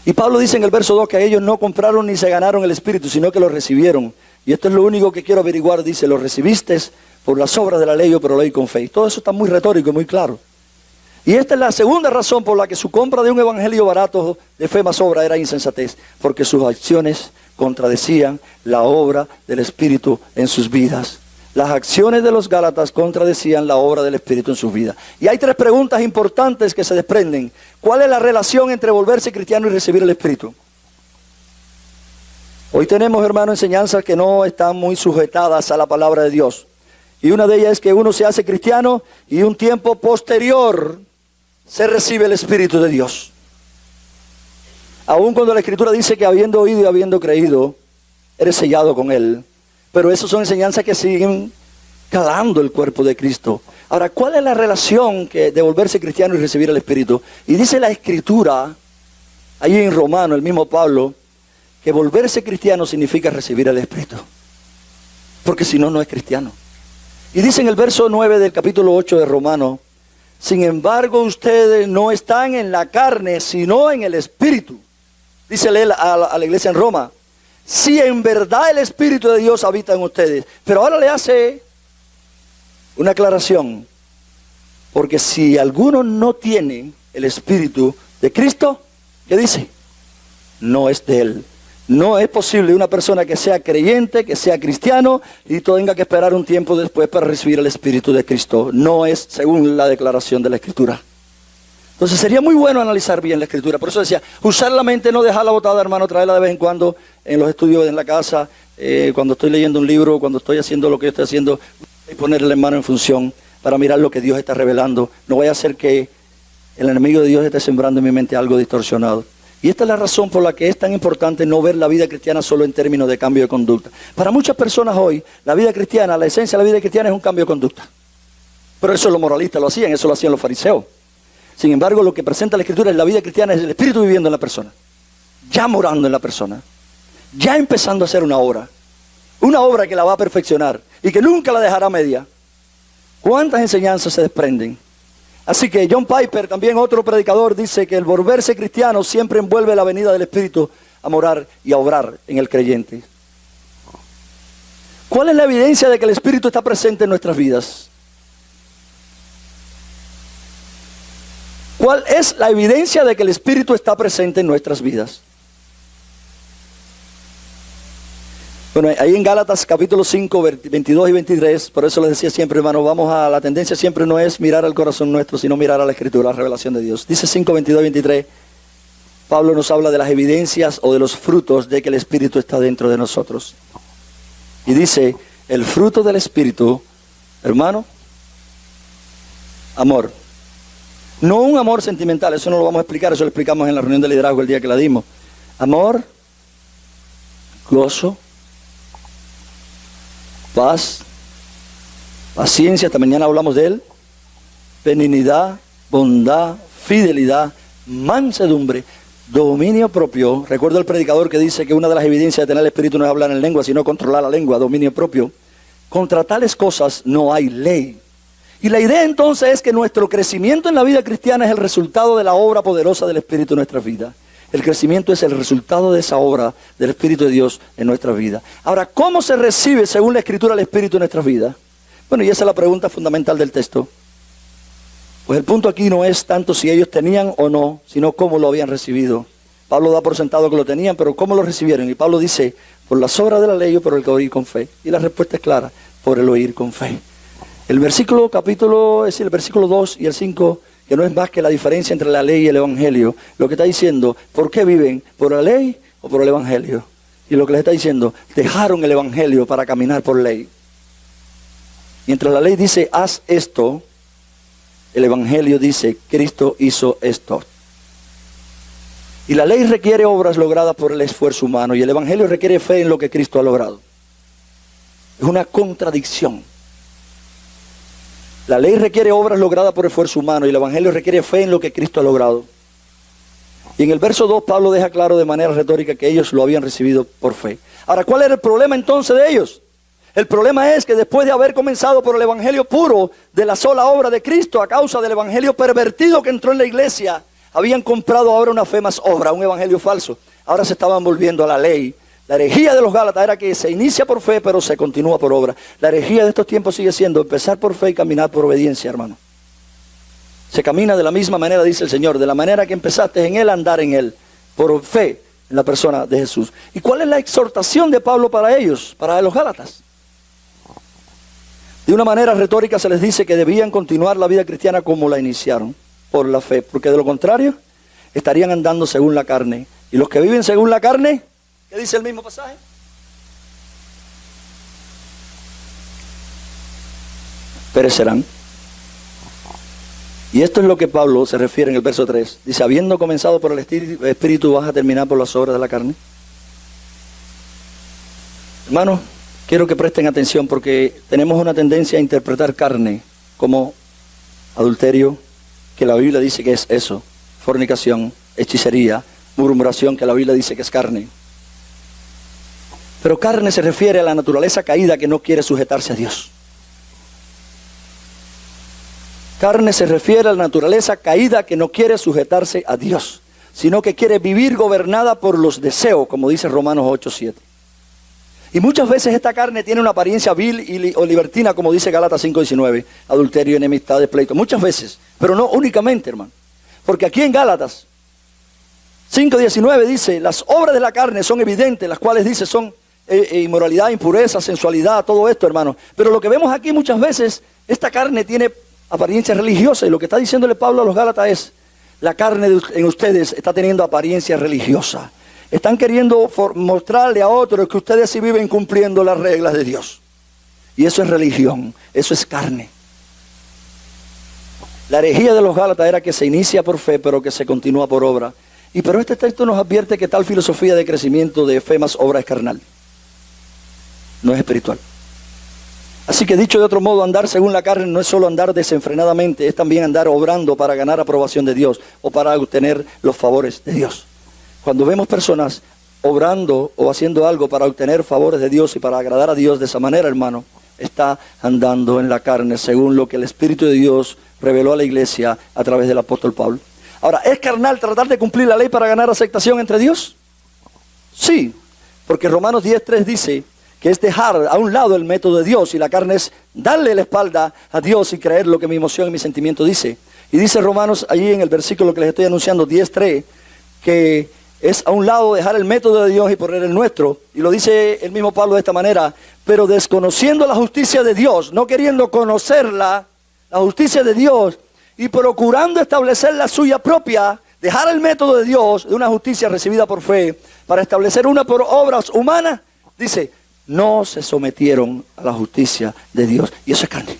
Y Pablo dice en el verso 2 que ellos no compraron ni se ganaron el Espíritu, sino que lo recibieron. Y esto es lo único que quiero averiguar, dice, lo recibiste por las obras de la ley o por la ley con fe. Y todo eso está muy retórico y muy claro. Y esta es la segunda razón por la que su compra de un evangelio barato de fe más obra era insensatez. Porque sus acciones contradecían la obra del Espíritu en sus vidas. Las acciones de los Gálatas contradecían la obra del Espíritu en sus vidas. Y hay tres preguntas importantes que se desprenden. ¿Cuál es la relación entre volverse cristiano y recibir el Espíritu? Hoy tenemos, hermano, enseñanzas que no están muy sujetadas a la palabra de Dios. Y una de ellas es que uno se hace cristiano y un tiempo posterior se recibe el Espíritu de Dios. Aun cuando la Escritura dice que habiendo oído y habiendo creído, eres sellado con Él. Pero esas son enseñanzas que siguen calando el cuerpo de Cristo. Ahora, ¿cuál es la relación de volverse cristiano y recibir el Espíritu? Y dice la Escritura, ahí en Romano, el mismo Pablo, que volverse cristiano significa recibir el Espíritu. Porque si no, no es cristiano. Y dice en el verso 9 del capítulo 8 de Romano, sin embargo ustedes no están en la carne, sino en el Espíritu. Dice a la iglesia en Roma, si en verdad el Espíritu de Dios habita en ustedes. Pero ahora le hace una aclaración, porque si alguno no tiene el Espíritu de Cristo, ¿qué dice? No es de Él. No es posible una persona que sea creyente, que sea cristiano, y tenga que esperar un tiempo después para recibir el Espíritu de Cristo. No es según la declaración de la Escritura. Entonces sería muy bueno analizar bien la Escritura. Por eso decía, usar la mente, no dejarla botada, hermano, traerla de vez en cuando en los estudios en la casa, cuando estoy leyendo un libro, cuando estoy haciendo lo que yo estoy haciendo, y ponerle la mano en función para mirar lo que Dios está revelando. No vaya a ser que el enemigo de Dios esté sembrando en mi mente algo distorsionado. Y esta es la razón por la que es tan importante no ver la vida cristiana solo en términos de cambio de conducta. Para muchas personas hoy, la vida cristiana, la esencia de la vida cristiana es un cambio de conducta. Pero eso los moralistas lo hacían, eso lo hacían los fariseos. Sin embargo, lo que presenta la Escritura es la vida cristiana, es el Espíritu viviendo en la persona. Ya morando en la persona. Ya empezando a hacer una obra que la va a perfeccionar y que nunca la dejará media. ¿Cuántas enseñanzas se desprenden? Así que John Piper, también otro predicador, dice que el volverse cristiano siempre envuelve la venida del Espíritu a morar y a obrar en el creyente. ¿Cuál es la evidencia de que el Espíritu está presente en nuestras vidas? ¿Cuál es la evidencia de que el Espíritu está presente en nuestras vidas? Bueno, ahí en Gálatas capítulo 5, 22 y 23, por eso les decía siempre, hermano, la tendencia siempre no es mirar al corazón nuestro, sino mirar a la Escritura, a la revelación de Dios. Dice 5, 22 y 23, Pablo nos habla de las evidencias o de los frutos de que el Espíritu está dentro de nosotros. Y dice, el fruto del Espíritu, hermano, amor. No un amor sentimental, eso no lo vamos a explicar, eso lo explicamos en la reunión de liderazgo el día que la dimos. Amor, gozo, paz, paciencia, esta mañana hablamos de él, benignidad, bondad, fidelidad, mansedumbre, dominio propio. Recuerdo el predicador que dice que una de las evidencias de tener el Espíritu no es hablar en lengua, sino controlar la lengua, dominio propio. Contra tales cosas no hay ley. Y la idea entonces es que nuestro crecimiento en la vida cristiana es el resultado de la obra poderosa del Espíritu en nuestra vida. El crecimiento es el resultado de esa obra del Espíritu de Dios en nuestra vida. Ahora, ¿cómo se recibe según la Escritura el Espíritu en nuestras vidas? Bueno, y esa es la pregunta fundamental del texto. Pues el punto aquí no es tanto si ellos tenían o no, sino cómo lo habían recibido. Pablo da por sentado que lo tenían, pero ¿cómo lo recibieron? Y Pablo dice, por las obras de la ley o por el que oír con fe. Y la respuesta es clara, por el oír con fe. El versículo 2 y el 5, que no es más que la diferencia entre la ley y el evangelio, lo que está diciendo, ¿por qué viven? ¿Por la ley o por el evangelio? Y lo que les está diciendo, dejaron el evangelio para caminar por ley. Mientras la ley dice, haz esto, el evangelio dice, Cristo hizo esto. Y la ley requiere obras logradas por el esfuerzo humano, y el evangelio requiere fe en lo que Cristo ha logrado. Es una contradicción. La ley requiere obras logradas por esfuerzo humano y el evangelio requiere fe en lo que Cristo ha logrado. Y en el verso 2 Pablo deja claro de manera retórica que ellos lo habían recibido por fe. Ahora, ¿cuál era el problema entonces de ellos? El problema es que después de haber comenzado por el evangelio puro de la sola obra de Cristo, a causa del evangelio pervertido que entró en la iglesia, habían comprado ahora una fe más obra, un evangelio falso. Ahora se estaban volviendo a la ley. La herejía de los Gálatas era que se inicia por fe, pero se continúa por obra. La herejía de estos tiempos sigue siendo empezar por fe y caminar por obediencia, hermano. Se camina de la misma manera, dice el Señor, de la manera que empezaste en Él, andar en Él, por fe en la persona de Jesús. ¿Y cuál es la exhortación de Pablo para ellos, para los Gálatas? De una manera retórica se les dice que debían continuar la vida cristiana como la iniciaron, por la fe, porque de lo contrario estarían andando según la carne. Y los que viven según la carne, ¿qué dice el mismo pasaje? Perecerán. Y esto es lo que Pablo se refiere en el verso 3. Dice, habiendo comenzado por el Espíritu, vas a terminar por las obras de la carne. Hermanos, quiero que presten atención porque tenemos una tendencia a interpretar carne como adulterio, que la Biblia dice que es eso, fornicación, hechicería, murmuración, que la Biblia dice que es carne. Pero carne se refiere a la naturaleza caída que no quiere sujetarse a Dios. Carne se refiere a la naturaleza caída que no quiere sujetarse a Dios, sino que quiere vivir gobernada por los deseos, como dice Romanos 8:7. Y muchas veces esta carne tiene una apariencia vil o libertina, como dice Gálatas 5:19, adulterio, enemistades, pleito, muchas veces, pero no únicamente, hermano. Porque aquí en Gálatas 5:19 dice, las obras de la carne son evidentes, las cuales dice son inmoralidad, impureza, sensualidad, todo esto, hermano. Pero lo que vemos aquí muchas veces, esta carne tiene apariencia religiosa, y lo que está diciéndole Pablo a los Gálatas es, la carne en ustedes está teniendo apariencia religiosa. Están queriendo mostrarle a otros que ustedes sí viven cumpliendo las reglas de Dios. Y eso es religión, eso es carne. La herejía de los Gálatas era que se inicia por fe, pero que se continúa por obra. Pero este texto nos advierte que tal filosofía de crecimiento de fe más obra es carnal. No es espiritual. Así que dicho de otro modo, andar según la carne no es solo andar desenfrenadamente, es también andar obrando para ganar aprobación de Dios o para obtener los favores de Dios. Cuando vemos personas obrando o haciendo algo para obtener favores de Dios y para agradar a Dios de esa manera, hermano, está andando en la carne según lo que el Espíritu de Dios reveló a la iglesia a través del apóstol Pablo. Ahora, ¿es carnal tratar de cumplir la ley para ganar aceptación entre Dios? Sí, porque Romanos 10:3 dice que es dejar a un lado el método de Dios, y la carne es darle la espalda a Dios y creer lo que mi emoción y mi sentimiento dice. Y dice Romanos allí en el versículo que les estoy anunciando, 10:3, que es a un lado dejar el método de Dios y poner el nuestro. Y lo dice el mismo Pablo de esta manera: pero desconociendo la justicia de Dios, no queriendo conocerla, la justicia de Dios, y procurando establecer la suya propia, dejar el método de Dios, de una justicia recibida por fe, para establecer una por obras humanas, dice, no se sometieron a la justicia de Dios. Y eso es carne.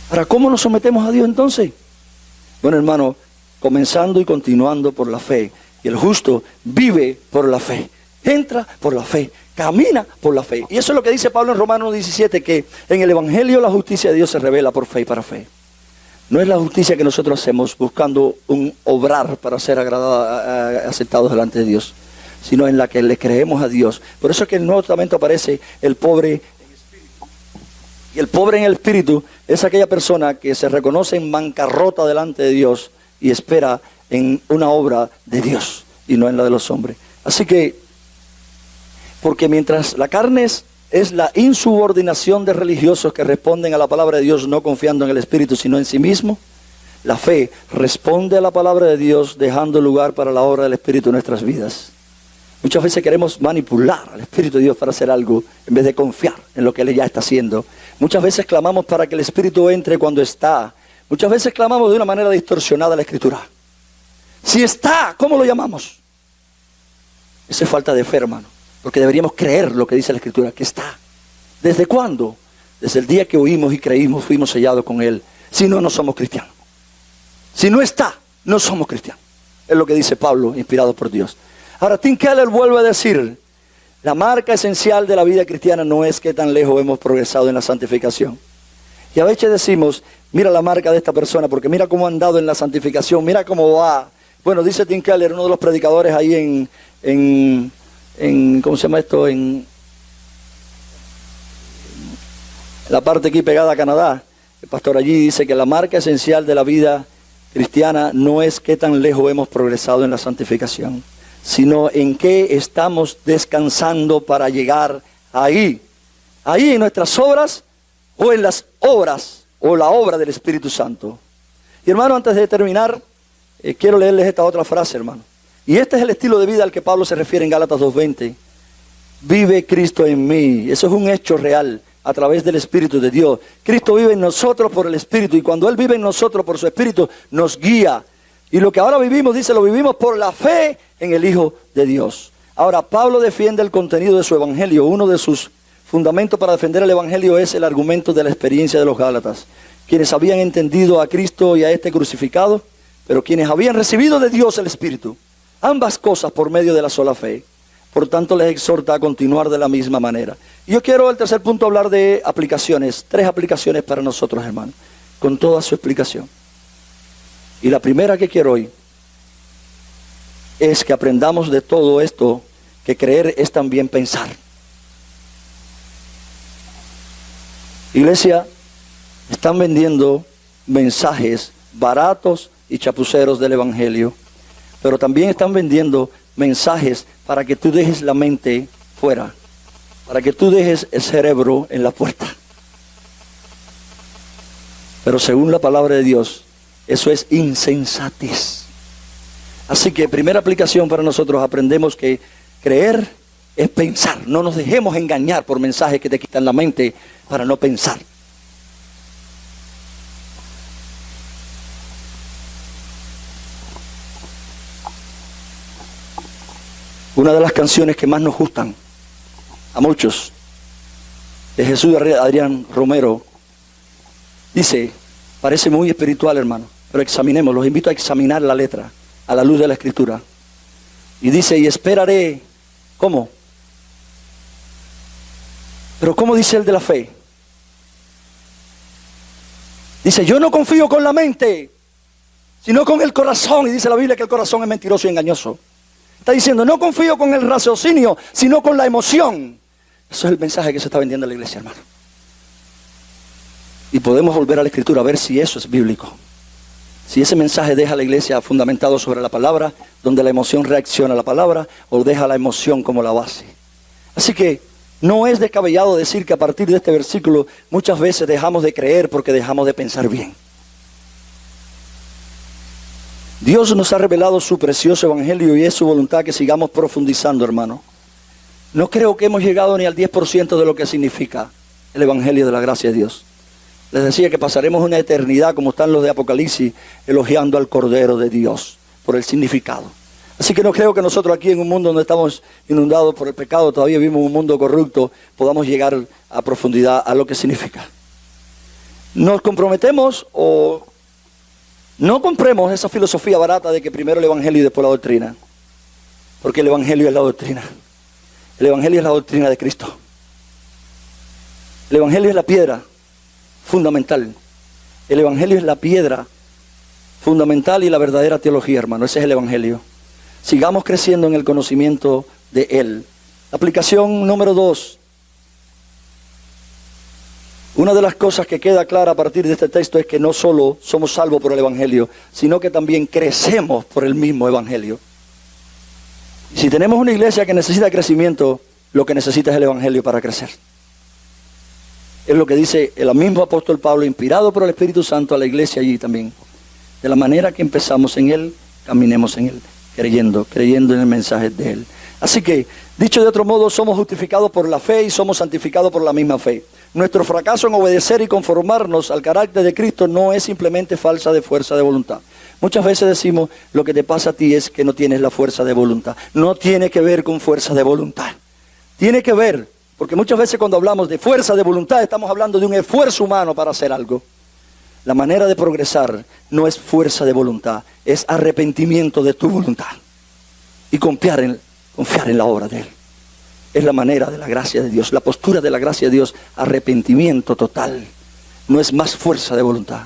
Ahora, ¿cómo nos sometemos a Dios entonces? Bueno, hermano, comenzando y continuando por la fe. Y el justo vive por la fe, entra por la fe, camina por la fe. Y eso es lo que dice Pablo en Romanos 17, que en el Evangelio la justicia de Dios se revela por fe y para fe. No es la justicia que nosotros hacemos buscando un obrar para ser aceptados delante de Dios, sino en la que le creemos a Dios. Por eso es que en el Nuevo Testamento aparece el pobre en espíritu. Y el pobre en el espíritu es aquella persona que se reconoce en bancarrota delante de Dios y espera en una obra de Dios y no en la de los hombres. Así que, porque mientras la carne es la insubordinación de religiosos que responden a la palabra de Dios no confiando en el Espíritu sino en sí mismo, la fe responde a la palabra de Dios dejando lugar para la obra del Espíritu en nuestras vidas. Muchas veces queremos manipular al Espíritu de Dios para hacer algo en vez de confiar en lo que Él ya está haciendo. Muchas veces clamamos para que el Espíritu entre cuando está. Muchas veces clamamos de una manera distorsionada la Escritura. Si está, ¿cómo lo llamamos? Esa es falta de fe, hermano. Porque deberíamos creer lo que dice la Escritura, que está. ¿Desde cuándo? Desde el día que oímos y creímos, fuimos sellados con Él. Si no, no somos cristianos. Si no está, no somos cristianos. Es lo que dice Pablo, inspirado por Dios. Ahora, Tim Keller vuelve a decir, la marca esencial de la vida cristiana no es qué tan lejos hemos progresado en la santificación. Y a veces decimos, mira la marca de esta persona, porque mira cómo ha andado en la santificación, mira cómo va. Bueno, dice Tim Keller, uno de los predicadores ahí ¿cómo se llama esto? En la parte aquí pegada a Canadá. El pastor allí dice que la marca esencial de la vida cristiana no es qué tan lejos hemos progresado en la santificación, sino en qué estamos descansando para llegar ahí. Ahí en nuestras obras o en las obras o la obra del Espíritu Santo. Y hermano, antes de terminar, quiero leerles esta otra frase, hermano. Y este es el estilo de vida al que Pablo se refiere en Gálatas 2:20. Vive Cristo en mí. Eso es un hecho real a través del Espíritu de Dios. Cristo vive en nosotros por el Espíritu. Y cuando Él vive en nosotros por su Espíritu, nos guía. Y lo que ahora vivimos, dice, lo vivimos por la fe en el Hijo de Dios. Ahora, Pablo defiende el contenido de su Evangelio. Uno de sus fundamentos para defender el Evangelio es el argumento de la experiencia de los Gálatas. Quienes habían entendido a Cristo y a este crucificado, pero quienes habían recibido de Dios el Espíritu. Ambas cosas por medio de la sola fe. Por tanto, les exhorta a continuar de la misma manera. Y yo quiero, el tercer punto, hablar de aplicaciones. 3 aplicaciones para nosotros, hermano, con toda su explicación. Y la primera que quiero hoy es que aprendamos de todo esto que creer es también pensar. Iglesia, están vendiendo mensajes baratos y chapuceros del Evangelio, pero también están vendiendo mensajes para que tú dejes la mente fuera, para que tú dejes el cerebro en la puerta. Pero según la palabra de Dios, eso es insensatez. Así que primera aplicación para nosotros, aprendemos que creer es pensar. No nos dejemos engañar por mensajes que te quitan la mente para no pensar. Una de las canciones que más nos gustan a muchos, de Jesús Adrián Romero, dice, parece muy espiritual, hermano, pero examinemos, los invito a examinar la letra a la luz de la Escritura. Y dice, y esperaré, ¿cómo? Pero ¿cómo dice el de la fe? Dice, yo no confío con la mente, sino con el corazón. Y dice la Biblia que el corazón es mentiroso y engañoso. Está diciendo, no confío con el raciocinio, sino con la emoción. Eso es el mensaje que se está vendiendo en la iglesia, hermano. Y podemos volver a la Escritura a ver si eso es bíblico. Si ese mensaje deja a la iglesia fundamentado sobre la palabra, donde la emoción reacciona a la palabra, o deja la emoción como la base. Así que no es descabellado decir que a partir de este versículo muchas veces dejamos de creer porque dejamos de pensar bien. Dios nos ha revelado su precioso evangelio y es su voluntad que sigamos profundizando, hermano. No creo que hemos llegado ni al 10% de lo que significa el evangelio de la gracia de Dios. Les decía que pasaremos una eternidad, como están los de Apocalipsis, elogiando al Cordero de Dios por el significado. Así que no creo que nosotros aquí en un mundo donde estamos inundados por el pecado, todavía vivimos un mundo corrupto, podamos llegar a profundidad a lo que significa. Nos comprometemos o no compremos esa filosofía barata de que primero el evangelio y después la doctrina. Porque el evangelio es la doctrina. El evangelio es la doctrina de Cristo. El evangelio es la piedra fundamental. El evangelio es la piedra fundamental y la verdadera teología, hermano. Ese es el evangelio. Sigamos creciendo en el conocimiento de él. Aplicación número 2. Una de las cosas que queda clara a partir de este texto es que no solo somos salvos por el evangelio, sino que también crecemos por el mismo evangelio. Si tenemos una iglesia que necesita crecimiento, lo que necesita es el evangelio para crecer. Es lo que dice el mismo apóstol Pablo, inspirado por el Espíritu Santo a la iglesia allí también. De la manera que empezamos en él, caminemos en él, creyendo en el mensaje de él. Así que, dicho de otro modo, somos justificados por la fe y somos santificados por la misma fe. Nuestro fracaso en obedecer y conformarnos al carácter de Cristo no es simplemente falta de fuerza de voluntad. Muchas veces decimos, lo que te pasa a ti es que no tienes la fuerza de voluntad. No tiene que ver con fuerza de voluntad. Tiene que ver, porque muchas veces cuando hablamos de fuerza de voluntad, estamos hablando de un esfuerzo humano para hacer algo. La manera de progresar no es fuerza de voluntad, es arrepentimiento de tu voluntad. Y confiar en la obra de él. Es la manera de la gracia de Dios, la postura de la gracia de Dios, arrepentimiento total. No es más fuerza de voluntad.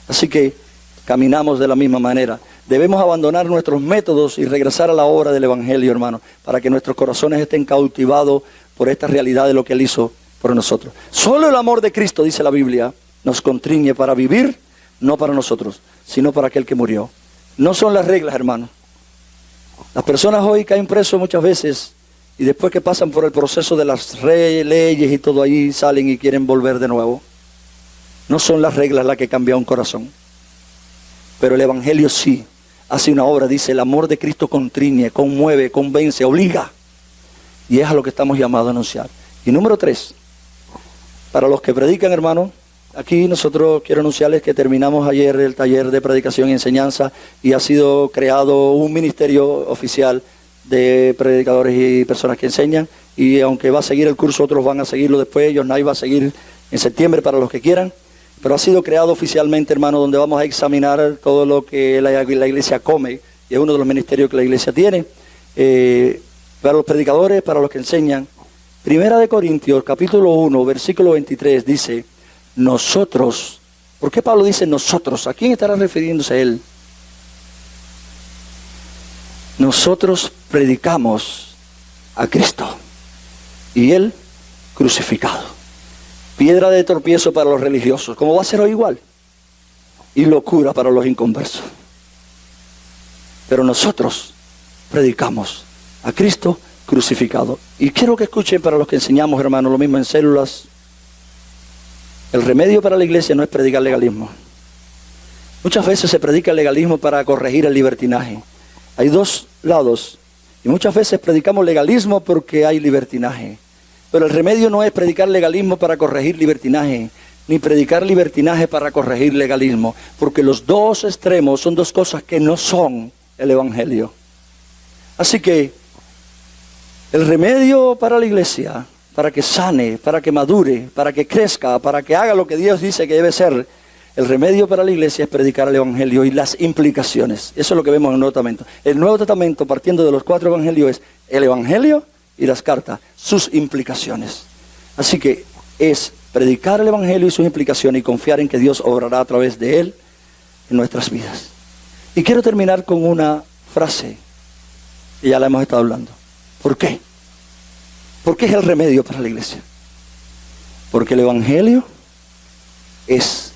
Así que caminamos de la misma manera. Debemos abandonar nuestros métodos y regresar a la obra del evangelio, hermano, para que nuestros corazones estén cautivados por esta realidad de lo que él hizo por nosotros. Solo el amor de Cristo, dice la Biblia, nos constriñe para vivir, no para nosotros, sino para aquel que murió. No son las reglas, hermano. Las personas hoy caen presos muchas veces y después que pasan por el proceso de las leyes y todo ahí, salen y quieren volver de nuevo. No son las reglas las que cambian un corazón. Pero el evangelio sí hace una obra, dice, el amor de Cristo constriñe, conmueve, convence, obliga. Y es a lo que estamos llamados a anunciar. Y número 3, para los que predican, hermano, aquí nosotros quiero anunciarles que terminamos ayer el taller de predicación y enseñanza y ha sido creado un ministerio oficial de predicadores y personas que enseñan. Y aunque va a seguir el curso, otros van a seguirlo después. Yosnay va a seguir en septiembre para los que quieran. Pero ha sido creado oficialmente, hermano, donde vamos a examinar todo lo que la iglesia come. Y es uno de los ministerios que la iglesia tiene. Para los predicadores, para los que enseñan. Primera de Corintios, capítulo 1, versículo 23, dice, nosotros. ¿Por qué Pablo dice nosotros? ¿A quién estará refiriéndose él? Nosotros predicamos a Cristo y él crucificado. Piedra de tropiezo para los religiosos, como va a ser hoy igual, y locura para los inconversos. Pero nosotros predicamos a Cristo crucificado. Y quiero que escuchen para los que enseñamos, hermanos, lo mismo en células. El remedio para la iglesia no es predicar legalismo. Muchas veces se predica el legalismo para corregir el libertinaje. Hay dos lados. Y muchas veces predicamos legalismo porque hay libertinaje. Pero el remedio no es predicar legalismo para corregir libertinaje, ni predicar libertinaje para corregir legalismo, porque los dos extremos son dos cosas que no son el evangelio. Así que el remedio para la iglesia, para que sane, para que madure, para que crezca, para que haga lo que Dios dice que debe ser, el remedio para la iglesia es predicar el evangelio y las implicaciones. Eso es lo que vemos en el Nuevo Testamento. El Nuevo Testamento, partiendo de los 4 evangelios, es el evangelio y las cartas, sus implicaciones. Así que es predicar el evangelio y sus implicaciones y confiar en que Dios obrará a través de él en nuestras vidas. Y quiero terminar con una frase que ya la hemos estado hablando. ¿Por qué? ¿Por qué es el remedio para la iglesia? Porque el evangelio es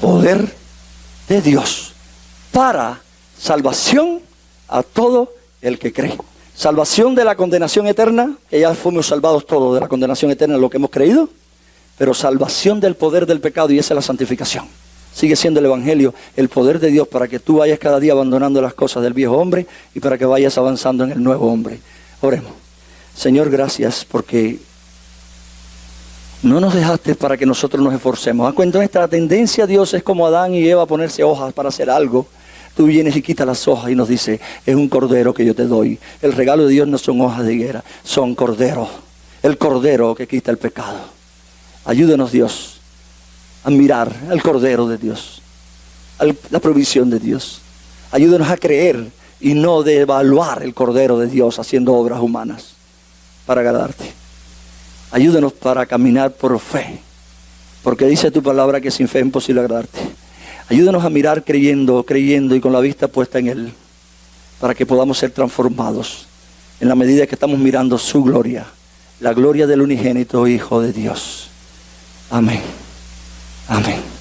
poder de Dios para salvación a todo el que cree. Salvación de la condenación eterna, que ya fuimos salvados todos de la condenación eterna, lo que hemos creído, pero salvación del poder del pecado, y esa es la santificación. Sigue siendo el Evangelio, el poder de Dios para que tú vayas cada día abandonando las cosas del viejo hombre y para que vayas avanzando en el nuevo hombre. Oremos. Señor, gracias porque no nos dejaste para que nosotros nos esforcemos. A cuenta nuestra tendencia, Dios, es como Adán y Eva ponerse hojas para hacer algo. Tú vienes y quitas las hojas y nos dice, es un cordero que yo te doy. El regalo de Dios no son hojas de higuera, son corderos. El cordero que quita el pecado. Ayúdanos, Dios, a mirar al cordero de Dios, a la provisión de Dios. Ayúdanos a creer y no devaluar el cordero de Dios haciendo obras humanas para agradarte. Ayúdanos para caminar por fe, porque dice tu palabra que sin fe es imposible agradarte. Ayúdanos a mirar creyendo y con la vista puesta en Él, para que podamos ser transformados en la medida que estamos mirando su gloria, la gloria del unigénito Hijo de Dios. Amén. Amén.